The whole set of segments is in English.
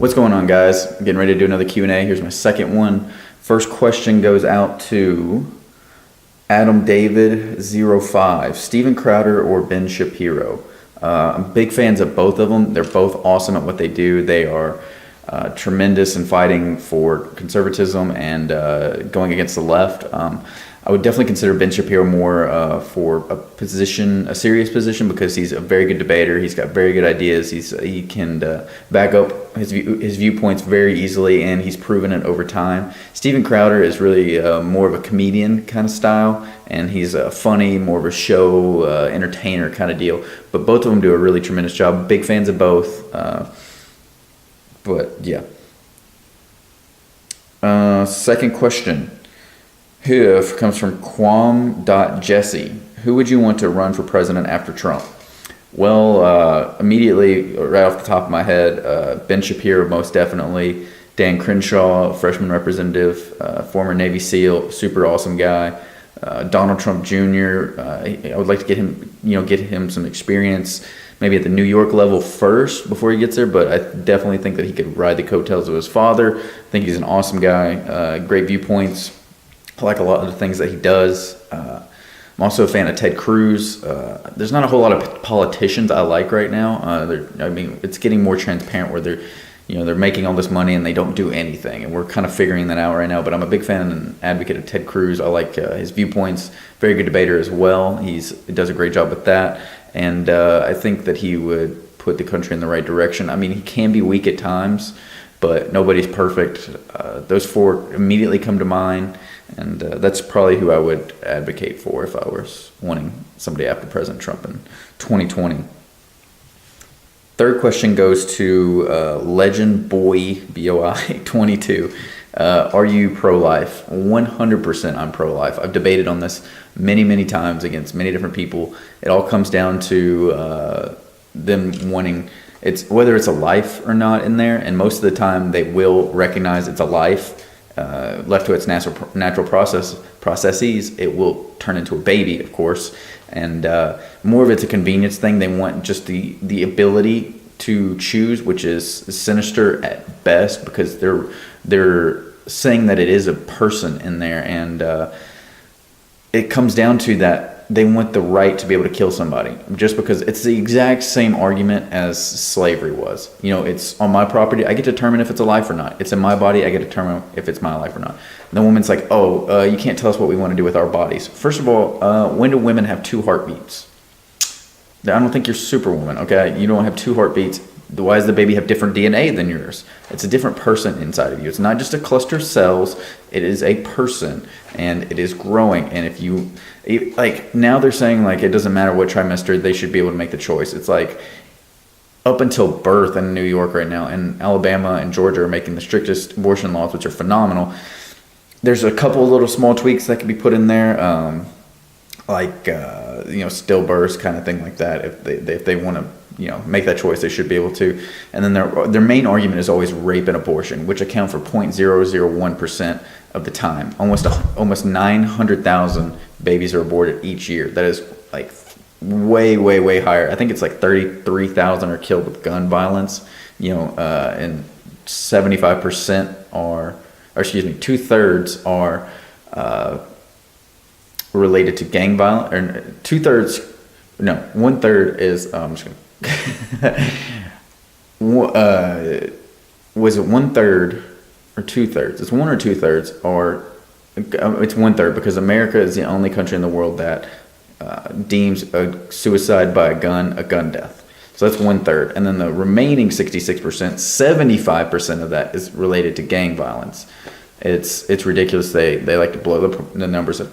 What's going on, guys? I'm getting ready to do another Q&A. Here's my second one. First question goes out to Adam David 05. Steven Crowder or Ben Shapiro? I'm big fans of both of them. They're both awesome at what they do. They are tremendous in fighting for conservatism and going against the left. I would definitely consider Ben Shapiro more for a serious position, because he's a very good debater. He's got very good ideas. He can back up his viewpoints very easily, and he's proven it over time. Steven Crowder is really more of a comedian kind of style, and he's funny, more of a show entertainer kind of deal. But both of them do a really tremendous job. Big fans of both. But yeah. Second question. Hoof comes from Quam.Jesse. Who would you want to run for president after Trump? Well, immediately, right off the top of my head, Ben Shapiro, most definitely. Dan Crenshaw, freshman representative, former Navy SEAL, super awesome guy. Donald Trump Jr. I would like to get him some experience, maybe at the New York level first before he gets there. But I definitely think that he could ride the coattails of his father. I think he's an awesome guy, great viewpoints. I like a lot of the things that he does. I'm also a fan of Ted Cruz. There's not a whole lot of politicians I like right now. It's getting more transparent where they're making all this money and they don't do anything, and we're kind of figuring that out right now. But I'm a big fan and advocate of Ted Cruz. I like his viewpoints. Very good debater as well. He does a great job with that, and I think that he would put the country in the right direction. I mean, he can be weak at times, but nobody's perfect. Those four immediately come to mind. And that's probably who I would advocate for if I was wanting somebody after President Trump in 2020. Third question goes to Legend Boy BOI 22. Are you pro-life? 100% I'm pro-life. I've debated on this many times against many different people. It all comes down to them wanting whether it's a life or not in there, and most of the time they will recognize it's a life. Left to its natural processes, it will turn into a baby, of course, and more of it's a convenience thing. They want just the ability to choose, which is sinister at best, because they're saying that it is a person in there, and it comes down to that they want the right to be able to kill somebody, just because it's the exact same argument as slavery was. It's on my property, I get to determine if it's a life or not. It's in my body, I get to determine if it's my life or not. And the woman's like, you can't tell us what we want to do with our bodies. First of all, when do women have two heartbeats? I don't think you're Superwoman, okay? You don't have two heartbeats. Why does the baby have different DNA than yours? It's a different person inside of you. It's not just a cluster of cells. It is a person, and it is growing. And if you, now they're saying, it doesn't matter what trimester, they should be able to make the choice. It's up until birth in New York right now, and Alabama and Georgia are making the strictest abortion laws, which are phenomenal. There's a couple of little small tweaks that could be put in there, stillbirths, kind of thing like that. If they want to, make that choice, they should be able to. And then their main argument is always rape and abortion, which account for 0.001% of the time. Almost 900,000 babies are aborted each year. That is way higher. I think it's 33,000 are killed with gun violence. And 75% are, or excuse me, 2/3 are related to gang violence, or 2/3. No, 1/3 is. I'm just gonna. Was it 1/3 or 2/3? It's 1 or 2/3, or it's 1/3, because America is the only country in the world that deems a suicide by a gun death. So that's 1/3, and then the remaining 66%, 75% of that is related to gang violence. It's ridiculous. They like to blow the numbers out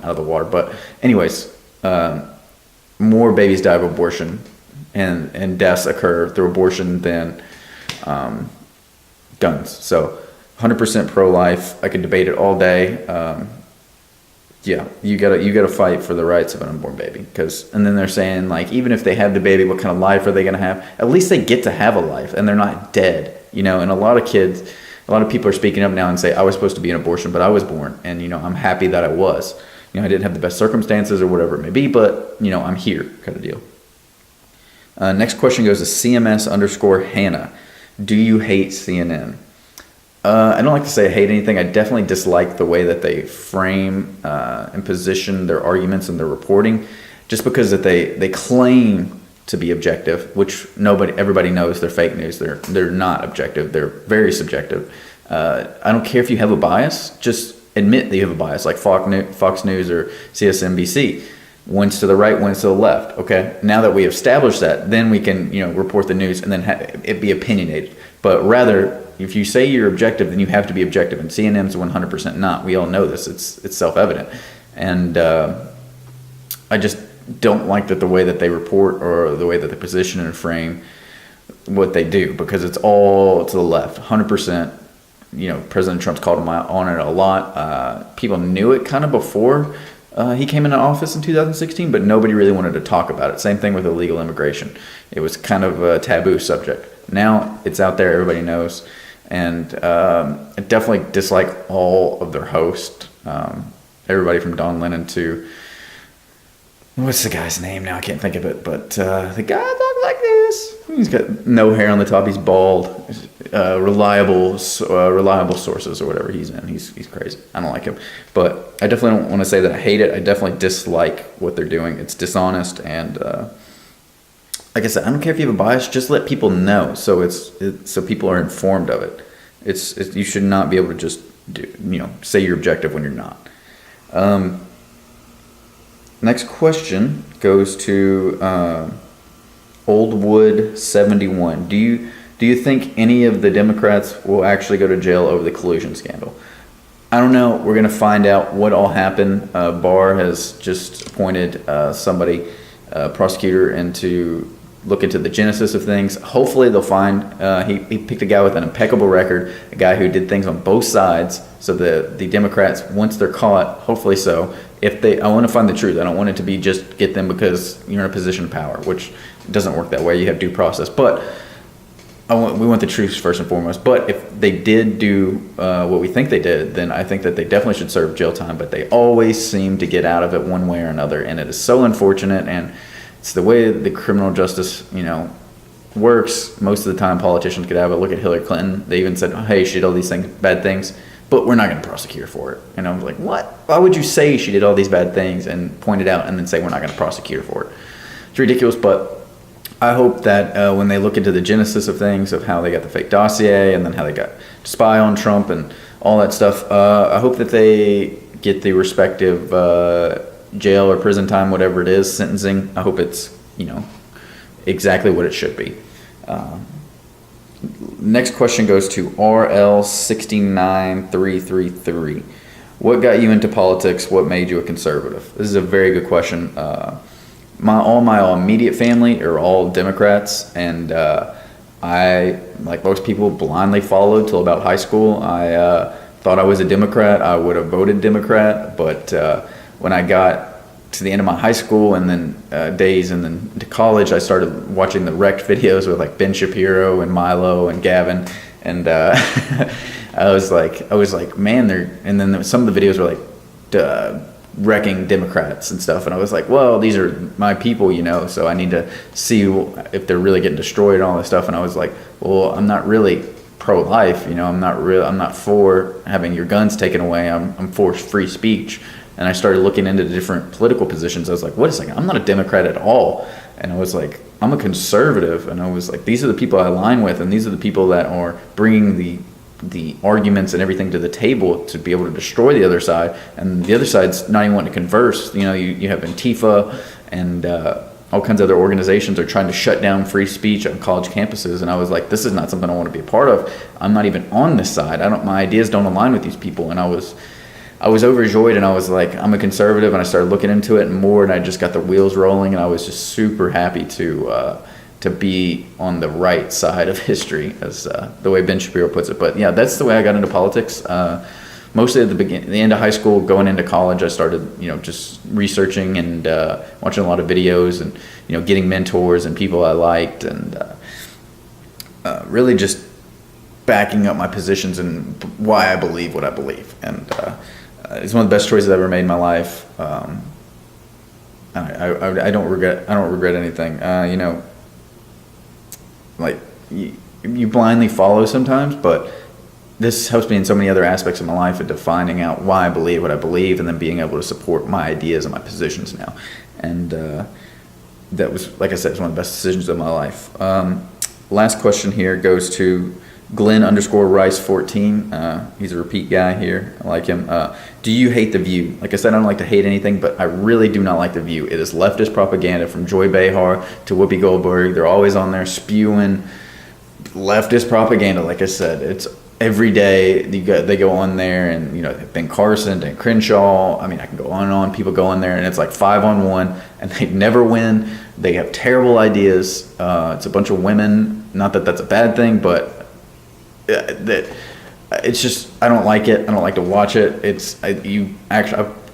of the water. But anyways, more babies die of abortion and deaths occur through abortion than guns. So 100% pro-life. I could debate it all day. You gotta fight for the rights of an unborn baby, and then they're saying, even if they have the baby, what kind of life are they gonna have? At least they get to have a life, and they're not dead. And a lot of people are speaking up now and say, I was supposed to be an abortion, but I was born, and I'm happy that I was. I didn't have the best circumstances or whatever it may be, but I'm here, kind of deal. Next question goes to CMS_Hannah. Do you hate CNN? I don't like to say I hate anything. I definitely dislike the way that they frame and position their arguments and their reporting, just because that they claim to be objective, which everybody knows they're fake news. They're not objective. They're very subjective. I don't care if you have a bias. Just admit that you have a bias, like Fox News or CSNBC. One's to the right, one's to the left. Okay. Now that we established that, then we can report the news and then it be opinionated. But rather, if you say you're objective, then you have to be objective. And CNN's 100% not. We all know this. It's self-evident. And I just don't like that the way that they report or the way that they position and frame what they do, because it's all to the left, 100%. President Trump's called him on it a lot. People knew it kind of before he came into office in 2016, but nobody really wanted to talk about it. Same thing with illegal immigration. It was kind of a taboo subject. Now it's out there, everybody knows. And I definitely dislike all of their hosts. Everybody from Don Lemon to, what's the guy's name now? I can't think of it. But the guy talks like this. He's got no hair on the top. He's bald. Reliable sources or whatever he's in. He's crazy. I don't like him. But I definitely don't want to say that I hate it. I definitely dislike what they're doing. It's dishonest, and like I said, I don't care if you have a bias. Just let people know, so so people are informed of it. You should not be able to just say you're objective when you're not. Next question goes to Oldwood 71. Do you think any of the Democrats will actually go to jail over the collusion scandal? I don't know. We're going to find out what all happened. Barr has just appointed somebody, prosecutor, to look into the genesis of things. Hopefully they'll find, he picked a guy with an impeccable record, a guy who did things on both sides, so the Democrats, once they're caught, hopefully so, I want to find the truth. I don't want it to be just get them because you're in a position of power, which doesn't work that way. You have due process. But we want the truth first and foremost. But if they did do what we think they did, then I think that they definitely should serve jail time. But they always seem to get out of it one way or another, and it is so unfortunate. And it's the way the criminal justice, works. Most of the time, politicians get out of it. Look at Hillary Clinton. They even said, "Hey, she did all these bad things, but we're not going to prosecute her for it." And I was like, "What? Why would you say she did all these bad things and point it out and then say we're not going to prosecute her for it?" It's ridiculous. But I hope that when they look into the genesis of things, of how they got the fake dossier and then how they got to spy on Trump and all that stuff, I hope that they get the respective jail or prison time, whatever it is, sentencing. I hope it's, exactly what it should be. Next question goes to RL69333. What got you into politics? What made you a conservative? This is a very good question. All my immediate family are all Democrats, and I, like most people, blindly followed till about high school. I thought I was a Democrat. I would have voted Democrat, but when I got to the end of my high school and then days and then to college, I started watching the Wrecked videos with like Ben Shapiro and Milo and Gavin, and I was like, man, and then some of the videos were like wrecking Democrats and stuff, and I was like, well, these are my people, so I need to see if they're really getting destroyed and all this stuff. And I was like, well, I'm not really pro-life, I'm not for having your guns taken away. I'm for free speech. And I started looking into the different political positions. I was like, wait a second, I'm not a Democrat at all. And I was like, I'm a conservative. And I was like, these are the people I align with, and these are the people that are bringing the arguments and everything to the table to be able to destroy the other side. And the other side's not even wanting to converse. You have Antifa and all kinds of other organizations are trying to shut down free speech on college campuses. And I was like, this is not something I want to be a part of. I'm not even on this side. My ideas don't align with these people. And I was overjoyed, and I was like, I'm a conservative, and I started looking into it and more, and I just got the wheels rolling, and I was just super happy to be on the right side of history, as the way Ben Shapiro puts it. But yeah, that's the way I got into politics. Mostly at the end of high school, going into college, I started, just researching and watching a lot of videos and, getting mentors and people I liked, and really just backing up my positions and why I believe what I believe. And it's one of the best choices I've ever made in my life. I don't regret anything. you blindly follow sometimes, but this helps me in so many other aspects of my life into finding out why I believe what I believe, and then being able to support my ideas and my positions now. And that was, like I said, it's one of the best decisions of my life. Last question here goes to Glenn_Rice14. He's a repeat guy here. I like him. Do you hate The View? Like I said, I don't like to hate anything, but I really do not like The View. It is leftist propaganda from Joy Behar to Whoopi Goldberg. They're always on there spewing leftist propaganda. Like I said, it's every day. They go on there, and Ben Carson, Dan Crenshaw. I mean, I can go on and on. People go on there, and it's like 5-on-1, and they never win. They have terrible ideas. It's a bunch of women. Not that that's a bad thing, but it's just, I don't like it. I don't like to watch it.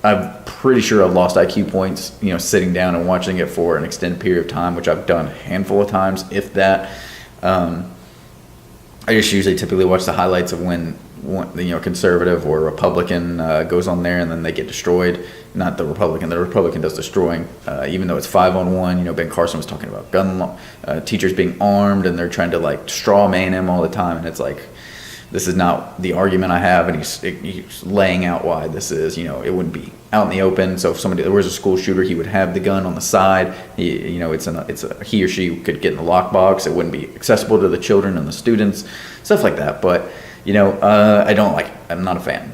I'm pretty sure I've lost IQ points, sitting down and watching it for an extended period of time, which I've done a handful of times, if that. I just usually typically watch the highlights of when conservative or Republican goes on there, and then they get destroyed. Not the Republican. The Republican does destroying, even though it's 5-on-1. Ben Carson was talking about gun law, teachers being armed, and they're trying to like straw man him all the time. And it's like, this is not the argument I have, and he's laying out why this is. It wouldn't be out in the open. So if there was a school shooter, he would have the gun on the side. He or she could get in the lockbox. It wouldn't be accessible to the children and the students, stuff like that. But I don't like it. I'm not a fan.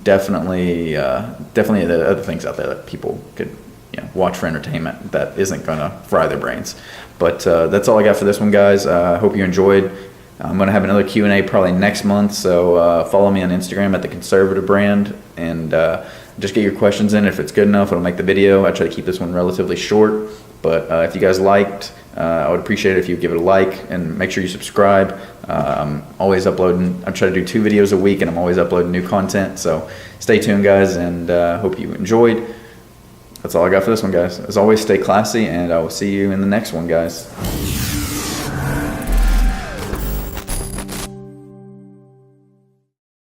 Definitely the other things out there that people could watch for entertainment that isn't gonna fry their brains. But that's all I got for this one, guys. I hope you enjoyed. I'm gonna have another Q&A probably next month, so follow me on Instagram at The Conservative Brand, and just get your questions in. If it's good enough, it'll make the video. I try to keep this one relatively short, but if you guys liked, I would appreciate it if you give it a like, and make sure you subscribe. I'm always uploading. I try to do 2 videos a week, and I'm always uploading new content. So stay tuned, guys, and hope you enjoyed. That's all I got for this one, guys. As always, stay classy, and I will see you in the next one, guys.